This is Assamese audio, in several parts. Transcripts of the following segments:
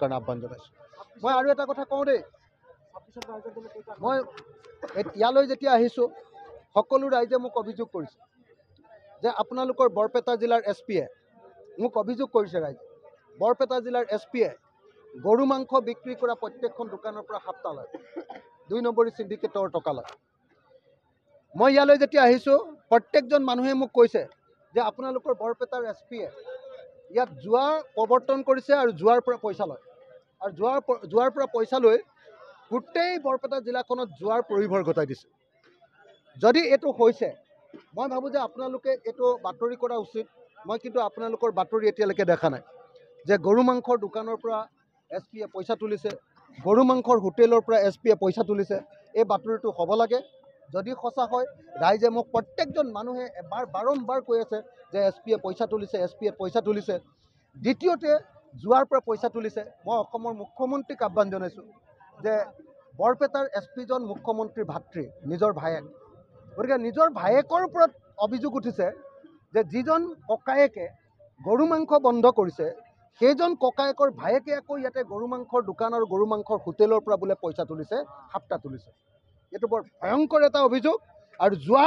কাৰণে আহ্বান জনাইছোঁ। মই আৰু এটা কথা কওঁ দেই, মই ইয়ালৈ যেতিয়া আহিছোঁ সকলো ৰাইজে মোক অভিযোগ কৰিছে যে আপোনালোকৰ বৰপেটা জিলাৰ SP-য়ে মোক অভিযোগ কৰিছে ৰাইজে, বৰপেটা জিলাৰ SP-য়ে গৰু মাংস বিক্ৰী কৰা প্ৰত্যেকখন দোকানৰ পৰা হাপ্তা লয়, 2 নম্বৰী চিণ্ডিকেটৰ টকা লয়। মই ইয়ালৈ যেতিয়া আহিছোঁ প্ৰত্যেকজন মানুহে মোক কৈছে যে আপোনালোকৰ বৰপেটাৰ SP-য়ে ইয়াত জুৱা প্ৰৱৰ্তন কৰিছে আৰু জুৱাৰ পৰা পইচা লয়, আৰু জুৱাৰ পৰা পইচা লৈ গোটেই বৰপেটা জিলাখনত জুৱাৰ পৰিভৰ ঘটাই দিছে। যদি এইটো হৈছে মই ভাবোঁ যে আপোনালোকে এইটো বাতৰি কৰা উচিত। মই কিন্তু আপোনালোকৰ বাতৰি এতিয়ালৈকে দেখা নাই যে গৰু মাংসৰ দোকানৰ পৰা SP-য়ে পইচা তুলিছে, গৰু মাংসৰ হোটেলৰ পৰা SP-য়ে পইচা তুলিছে। এই বাতৰিটো হ'ব লাগে। যদি সঁচা হয় ৰাইজে মোক প্ৰত্যেকজন মানুহে বাৰম্বাৰ কৈ আছে যে SP-য়ে পইচা তুলিছে, SP-য়ে পইচা তুলিছে। দ্বিতীয়তে জুৱাৰ পৰা পইচা তুলিছে। মই অসমৰ মুখ্যমন্ত্ৰীক আহ্বান জনাইছোঁ যে বৰপেটাৰ SP-জন মুখ্যমন্ত্ৰীৰ ভাতৃ, নিজৰ ভায়েক, গতিকে নিজৰ ভায়েকৰ ওপৰত অভিযোগ উঠিছে যে যিজন ককায়েকে গৰু মাংস বন্ধ কৰিছে সেইজন ককায়েকৰ ভায়েকে আকৌ ইয়াতে গৰু মাংসৰ দোকান আৰু গৰু মাংসৰ হোটেলৰ পৰা বোলে পইচা তুলিছে, হাপ্তা তুলিছে। এইটো বৰ ভয়ংকৰ এটা অভিযোগ। আৰু জুৱা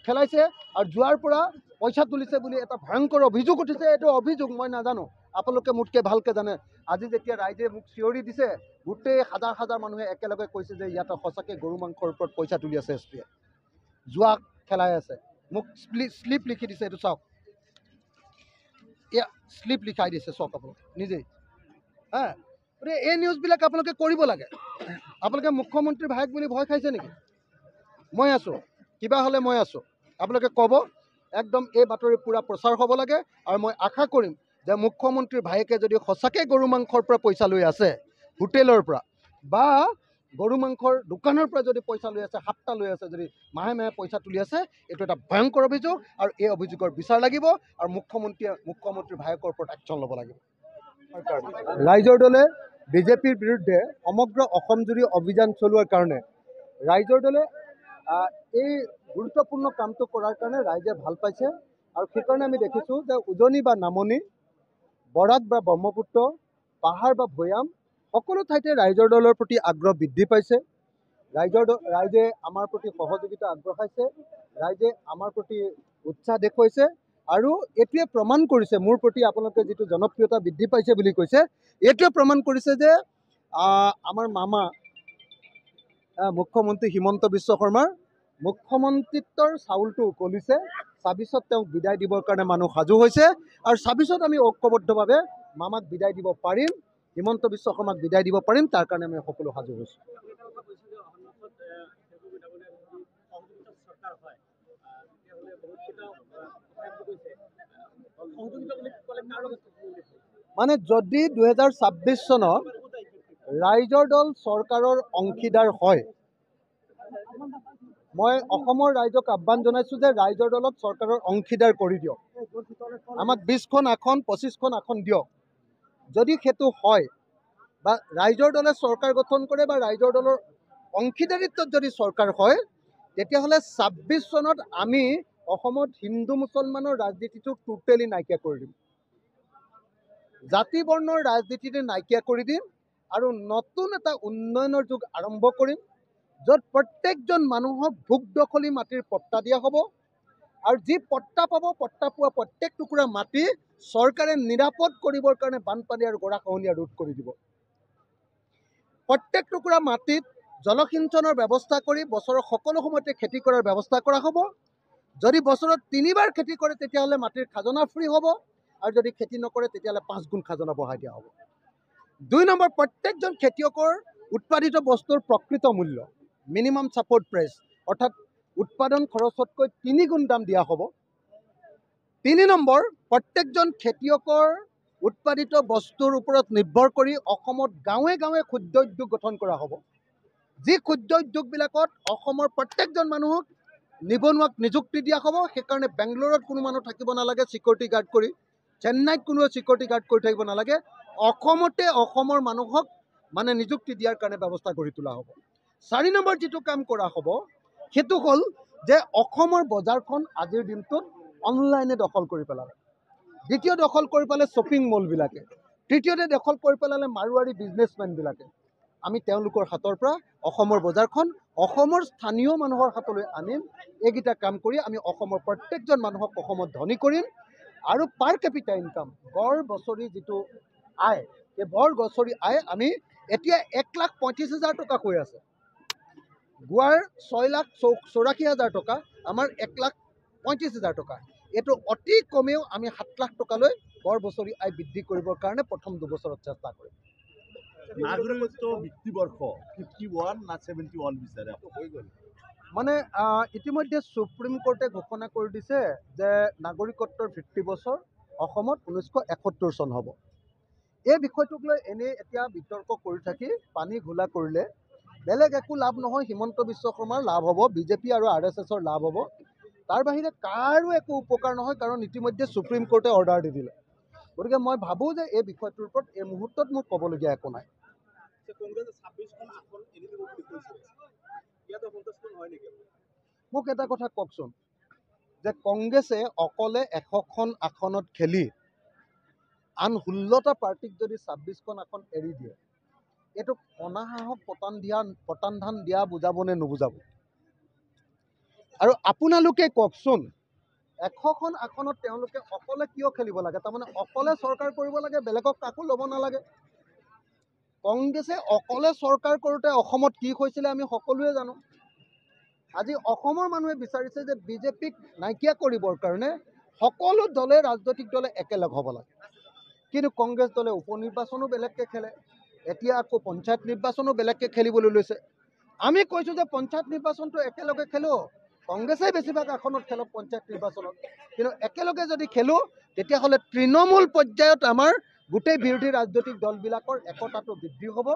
খেলাইছে আৰু জুৱাৰ পৰা পইচা তুলিছে বুলি এটা ভয়ংকৰ অভিযোগ উঠিছে। এইটো অভিযোগ মই নাজানো, আপোনালোকে মোতকৈ ভালকৈ জানে। আজি যেতিয়া ৰাইজে মোক চিঞৰি দিছে গোটেই হাজাৰ হাজাৰ মানুহে একেলগে কৈছে যে ইয়াতে সঁচাকৈ গৰু মাংসৰ ওপৰত পইচা তুলি আছে SP-য়ে, জুৱা খেলাই আছে। মোক শ্লিপ লিখি দিছে, এইটো চাওক, এয়া শ্লিপ লিখাই দিছে, চাওক আপোনালোকে নিজেই। গতিকে এই নিউজবিলাক আপোনালোকে কৰিব লাগে। আপোনালোকে মুখ্যমন্ত্ৰীৰ ভায়েক বুলি ভয় খাইছে নেকি? মই আছোঁ, কিবা হ'লে মই আছোঁ। আপোনালোকে ক'ব, একদম এই বাতৰি পূৰা প্ৰচাৰ হ'ব লাগে। আৰু মই আশা কৰিম যে মুখ্যমন্ত্ৰীৰ ভায়েকে যদি সঁচাকৈ গৰু মাংসৰ পৰা পইচা লৈ আছে, হোটেলৰ পৰা বা গৰু মাংসৰ দোকানৰ পৰা যদি পইচা লৈ আছে, হাপ্তা লৈ আছে, যদি মাহে মাহে পইচা তুলি আছে, এইটো এটা ভয়ংকৰ অভিযোগ। আৰু এই অভিযোগৰ বিচাৰ লাগিব আৰু মুখ্যমন্ত্ৰীৰ ভায়েকৰ ওপৰত একশ্যন ল'ব লাগিব। ৰাইজৰ দলে বিজেপিৰ বিৰুদ্ধে সমগ্ৰ অসমজুৰি অভিযান চলোৱাৰ কাৰণে ৰাইজৰ দলে এই গুৰুত্বপূৰ্ণ কামটো কৰাৰ কাৰণে ৰাইজে ভাল পাইছে। আৰু সেইকাৰণে আমি দেখিছোঁ যে উজনি বা নামনি, বৰাক বা ব্ৰহ্মপুত্ৰ, পাহাৰ বা ভৈয়াম, সকলো ঠাইতে ৰাইজৰ দলৰ প্ৰতি আগ্ৰহ বৃদ্ধি পাইছে। ৰাইজে আমাৰ প্ৰতি সহযোগিতা আগবঢ়াইছে, ৰাইজে আমাৰ প্ৰতি উৎসাহ দেখুৱাইছে। আৰু এইটোৱে প্ৰমাণ কৰিছে, মোৰ প্ৰতি আপোনালোকে যিটো জনপ্ৰিয়তা বৃদ্ধি পাইছে বুলি কৈছে, এইটোৱে প্ৰমাণ কৰিছে যে আমাৰ মামা মুখ্যমন্ত্ৰী হিমন্ত বিশ্ব শৰ্মাৰ মুখ্যমন্ত্ৰিত্বৰ চাউলটো উকলিছে। 26ত তেওঁক বিদায় দিবৰ কাৰণে মানুহ সাজু হৈছে। আৰু 26ত আমি ঐক্যবদ্ধভাৱে মামাক বিদায় দিব পাৰিম, হিমন্ত বিশ্ব শৰ্মাক বিদায় দিব পাৰিম, তাৰ কাৰণে আমি সকলো সাজু হৈছোঁ। মানে যদি 2026 চনত ৰাইজৰ দল চৰকাৰৰ অংশীদাৰ হয়, মই অসমৰ ৰাইজক আহ্বান জনাইছোঁ যে ৰাইজৰ দলক চৰকাৰৰ অংশীদাৰ কৰি দিয়ক। আমাক 20খন আসন 25খন আসন দিয়ক। যদি সেইটো হয় বা ৰাইজৰ দলে চৰকাৰ গঠন কৰে বা ৰাইজৰ দলৰ অংশীদাৰিত্বত যদি চৰকাৰ হয়, তেতিয়াহ'লে 26 চনত আমি অসমত হিন্দু মুছলমানৰ ৰাজনীতিটো টোটেলি নাইকিয়া কৰি দিম, জাতি বৰ্ণৰ ৰাজনীতিটো নাইকিয়া কৰি দিম আৰু নতুন এটা উন্নয়নৰ যুগ আৰম্ভ কৰিম, য'ত প্ৰত্যেকজন মানুহক ভোগ দখলী মাটিৰ পট্টা দিয়া হ'ব। আৰু যি পট্টা পাব, পট্টা পোৱা প্ৰত্যেক টুকুৰা মাটি চৰকাৰে নিৰাপদ কৰিবৰ কাৰণে বানপানী আৰু গৰাখহনীয়া ৰোধ কৰি দিব। প্ৰত্যেক টুকুৰা মাটিত জলসিঞ্চনৰ ব্যৱস্থা কৰি বছৰৰ সকলো সময়তে খেতি কৰাৰ ব্যৱস্থা কৰা হ'ব। যদি বছৰত 3বাৰ খেতি কৰে তেতিয়াহ'লে মাটিৰ খাজনা ফ্ৰী হ'ব, আৰু যদি খেতি নকৰে তেতিয়াহ'লে 5 গুণ খাজনা বঢ়াই দিয়া হ'ব। 2 নম্বৰ, প্ৰত্যেকজন খেতিয়কৰ উৎপাদিত বস্তুৰ প্ৰকৃত মূল্য, মিনিমাম ছাপোৰ্ট প্ৰাইচ, অৰ্থাৎ উৎপাদন খৰচতকৈ 3 গুণ দাম দিয়া হ'ব। 3 নম্বৰ, প্ৰত্যেকজন খেতিয়কৰ উৎপাদিত বস্তুৰ ওপৰত নিৰ্ভৰ কৰি অসমত গাঁৱে গাঁৱে ক্ষুদ্ৰ উদ্যোগ গঠন কৰা হ'ব। যি ক্ষুদ্ৰ উদ্যোগবিলাকত অসমৰ প্ৰত্যেকজন মানুহক নিবনুৱাক নিযুক্তি দিয়া হ'ব। সেইকাৰণে বেংগলোৰত কোনো মানুহ থাকিব নালাগে ছিকিউৰিটি গাৰ্ড কৰি, চেন্নাইত কোনোৱে ছিকিউৰিটি গাৰ্ড কৰি থাকিব নালাগে, অসমতে অসমৰ মানুহক মানে নিযুক্তি দিয়াৰ কাৰণে ব্যৱস্থা কৰি তোলা হ'ব। 4 নম্বৰ যিটো কাম কৰা হ'ব সেইটো হ'ল যে অসমৰ বজাৰখন আজিৰ দিনটোত অনলাইনে দখল কৰি পেলালে। দ্বিতীয় দখল কৰি পালে শ্বপিং মলবিলাকে। তৃতীয়তে দখল কৰি পেলালে মাৰোৱাৰী বিজনেছমেনবিলাকে। আমি তেওঁলোকৰ হাতৰ পৰা অসমৰ বজাৰখন অসমৰ স্থানীয় মানুহৰ হাতলৈ আনিম। এইকেইটা কাম কৰি আমি অসমৰ প্ৰত্যেকজন মানুহক অসমত ধনী কৰিম। আৰু পাৰ কেপিটা ইনকাম গড় বছৰি যিটো আয়, এই গড় বছৰি আয় আমি এতিয়া 1,35,000 টকা কৈ আছে। গোৱাৰ 6,84,000 টকা, আমাৰ 1,35,000 টকা। এইটো অতি কমেও আমি 7 লাখ টকালৈ গড় বছৰি আয় বৃদ্ধি কৰিবৰ কাৰণে প্ৰথম 2 বছৰত চেষ্টা কৰিম। নাগৰিকত্ব বৃত্তিবৰ্ষ 51 না 71 বিচাৰে হৈ গ'ল। মানে ইতিমধ্যে সুপ্ৰিম কোৰ্টে ঘোষণা কৰি দিছে যে নাগৰিকত্বৰ ভিত্তি বছৰ অসমত 1971 চন হ'ব। এই বিষয়টোক লৈ এনেই এতিয়া বিতৰ্ক কৰি থাকি পানী ঘোলা কৰিলে বেলেগ একো লাভ নহয়। হিমন্ত বিশ্ব শৰ্মাৰ লাভ হ'ব, বিজেপি আৰু RSSৰ লাভ হ'ব। তাৰ বাহিৰে কাৰো একো উপকাৰ নহয়, কাৰণ ইতিমধ্যে সুপ্ৰিম কোৰ্টে অৰ্ডাৰ দি দিলে। গতিকে মই ভাবোঁ যে এই বিষয়টোৰ ওপৰত এই মুহূৰ্তত মোৰ ক'বলগীয়া একো নাই। মোক এটা কথা কওকচোন, যে কংগ্ৰেছে অকলে 100খন আসনত খেলি আন 16টা পাৰ্টিক যদি 26খন আসন এৰি দিয়ে, এইটো অনাহাসক পতান দিয়া বুজাব নে নুবুজাব? আৰু আপোনালোকে কওকচোন, 100খন আসনত তেওঁলোকে অকলে কিয় খেলিব লাগে? তাৰমানে অকলে চৰকাৰ কৰিব লাগে, বেলেগক কাকো ল'ব নালাগে। কংগ্ৰেছে অকলে চৰকাৰ কৰোঁতে অসমত কি হৈছিলে আমি সকলোৱে জানো। আজি অসমৰ মানুহে বিচাৰিছে যে বিজেপিক নাইকিয়া কৰিবৰ কাৰণে সকলো দলে, ৰাজনৈতিক দলে একেলগ হ'ব লাগে। কিন্তু কংগ্ৰেছ দলে উপনিৰ্বাচনো বেলেগকৈ খেলে, এতিয়া আকৌ পঞ্চায়ত নিৰ্বাচনো বেলেগকৈ খেলিবলৈ লৈছে। আমি কৈছোঁ যে পঞ্চায়ত নিৰ্বাচনটো একেলগে খেলোঁ, কংগ্ৰেছে বেছিভাগ আসনত খেলক পঞ্চায়ত নিৰ্বাচনত। কিন্তু একেলগে যদি খেলোঁ, তেতিয়াহ'লে তৃণমূল পৰ্যায়ত আমাৰ গোটেই বিৰোধী ৰাজনৈতিক দলবিলাকৰ একতাটো বৃদ্ধি হ'ব।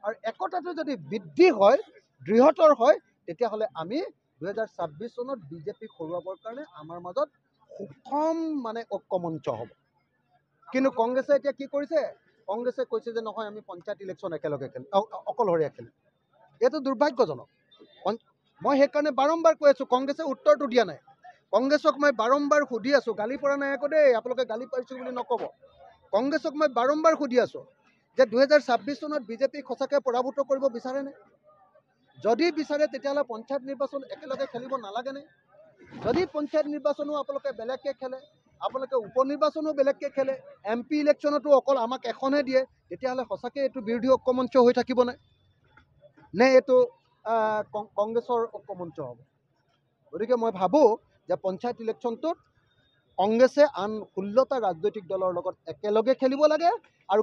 আৰু একতাটো যদি বৃদ্ধি হয়, দৃঢ়তৰ হয়, তেতিয়াহ'লে আমি 2026 চনত বিজেপিক হৰুৱাবৰ কাৰণে আমাৰ মাজত সুষম ঐক্যমঞ্চ হ'ব। কিন্তু কংগ্ৰেছে এতিয়া কি কৰিছে? কংগ্ৰেছে কৈছে যে নহয়, আমি পঞ্চায়ত ইলেকশ্যন একেলগে খেলিম, অকলশৰীয়া খেলিম। এইটো দুৰ্ভাগ্যজনক। মই সেইকাৰণে বাৰম্বাৰ কৈ আছোঁ, কংগ্ৰেছে উত্তৰটো দিয়া নাই। কংগ্ৰেছক মই বাৰম্বাৰ সুধি আছোঁ, গালি পৰা নাই আকৌ দেই, আপোনালোকে গালি পাৰিছোঁ বুলি নক'ব। কংগ্ৰেছক মই বাৰম্বাৰ সুধি আছোঁ যে 2026 চনত বিজেপিক সঁচাকৈ পৰাভূত কৰিব বিচাৰেনে? যদি বিচাৰে তেতিয়াহ'লে পঞ্চায়ত নিৰ্বাচন একেলগে খেলিব নালাগেনে? যদি পঞ্চায়ত নিৰ্বাচনো আপোনালোকে বেলেগকৈ খেলে, আপোনালোকে উপনিৰ্বাচনো বেলেগকৈ খেলে, MP ইলেকশ্যনতো অকল আমাক এখনহে দিয়ে, তেতিয়াহ'লে সঁচাকৈ এইটো বিৰোধী ঐক্যমঞ্চ হৈ থাকিবনে? নে এইটো কংগ্ৰেছৰ ঐক্যমঞ্চ হ'ব? গতিকে মই ভাবোঁ যে পঞ্চায়ত ইলেকশ্যনটোত কংগ্ৰেছে আন 16টা ৰাজনৈতিক দলৰ লগত একেলগে খেলিব লাগে। আৰু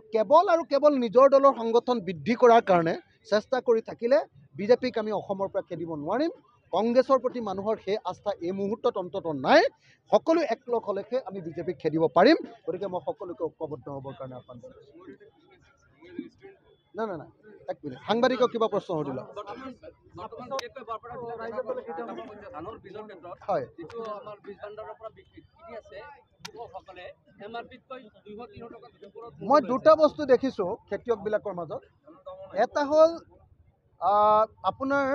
কেৱল নিজৰ দলৰ সংগঠন বৃদ্ধি কৰাৰ কাৰণে চেষ্টা কৰি থাকিলে বিজেপিক আমি অসমৰ পৰা খেদিব নোৱাৰিম। কংগ্ৰেছৰ প্ৰতি মানুহৰ সেই আস্থা এই মুহূৰ্তত অন্ততঃ নাই। সকলো একলগ হ'লেহে আমি বিজেপিক খেদিব পাৰিম। গতিকে মই সকলোকে ঐক্যবদ্ধ হ'বৰ কাৰণে আহ্বান জনাইছোঁ। নাই, এক মিনিট, সাংবাদিকক কিবা প্ৰশ্ন সুধিল? হয়, মই দুটা বস্তু দেখিছোঁ খেতিয়কবিলাকৰ মাজত। এটা হ'ল আপোনাৰ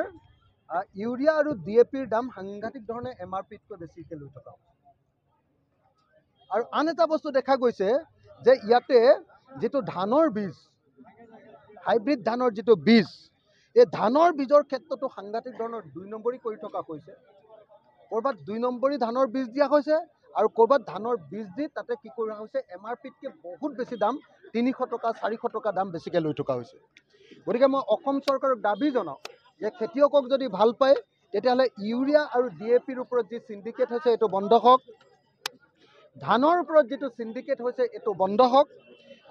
ইউৰিয়া আৰু DAPৰ দাম সাংঘাতিক ধৰণে MRPতকৈ বেছিকৈ লৈ থকা। আৰু আন এটা বস্তু দেখা গৈছে যে ইয়াতে যিটো ধানৰ বীজ, হাইব্ৰিড ধানৰ যিটো বীজ, এই ধানৰ বীজৰ ক্ষেত্ৰতো সাংঘাতিক ধৰণৰ 2 নম্বৰী কৰি থকা হৈছে। ক'ৰবাত 2 নম্বৰী ধানৰ বীজ দিয়া হৈছে, আৰু ক'ৰবাত ধানৰ বীজ দি তাতে কি কৰা হৈছে, MRPতকৈ বহুত বেছি দাম, 300 টকা 400 টকা দাম বেছিকৈ লৈ থকা হৈছে। গতিকে মই অসম চৰকাৰক দাবী জনাওঁ যে খেতিয়কক যদি ভাল পায়, তেতিয়াহ'লে ইউৰিয়া আৰু DAPৰ ওপৰত যি চিণ্ডিকেট হৈছে এইটো বন্ধ হওক, ধানৰ ওপৰত যিটো চিণ্ডিকেট হৈছে এইটো বন্ধ হওক,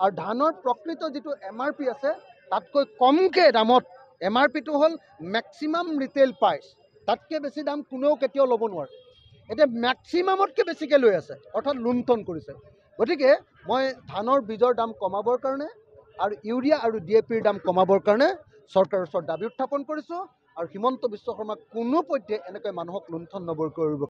আৰু ধানৰ প্ৰকৃত যিটো MRP আছে তাতকৈ কমকৈ দামত, MRPটো হ'ল মেক্সিমাম ৰিটেইল প্ৰাইচ, তাতকৈ বেছি দাম কোনেও কেতিয়াও ল'ব নোৱাৰে। এতিয়া মেক্সিমামতকৈ বেছিকৈ লৈ আছে, অৰ্থাৎ লুণ্ঠন কৰিছে। গতিকে মই ধানৰ বীজৰ দাম কমাবৰ কাৰণে আৰু ইউৰিয়া আৰু DAPৰ দাম কমাবৰ কাৰণে চৰকাৰৰ ওচৰত দাবী উত্থাপন কৰিছোঁ। আৰু হিমন্ত বিশ্ব শৰ্মাক কোনোপধ্যে এনেকৈ মানুহক লুণ্ঠন নকৰিব।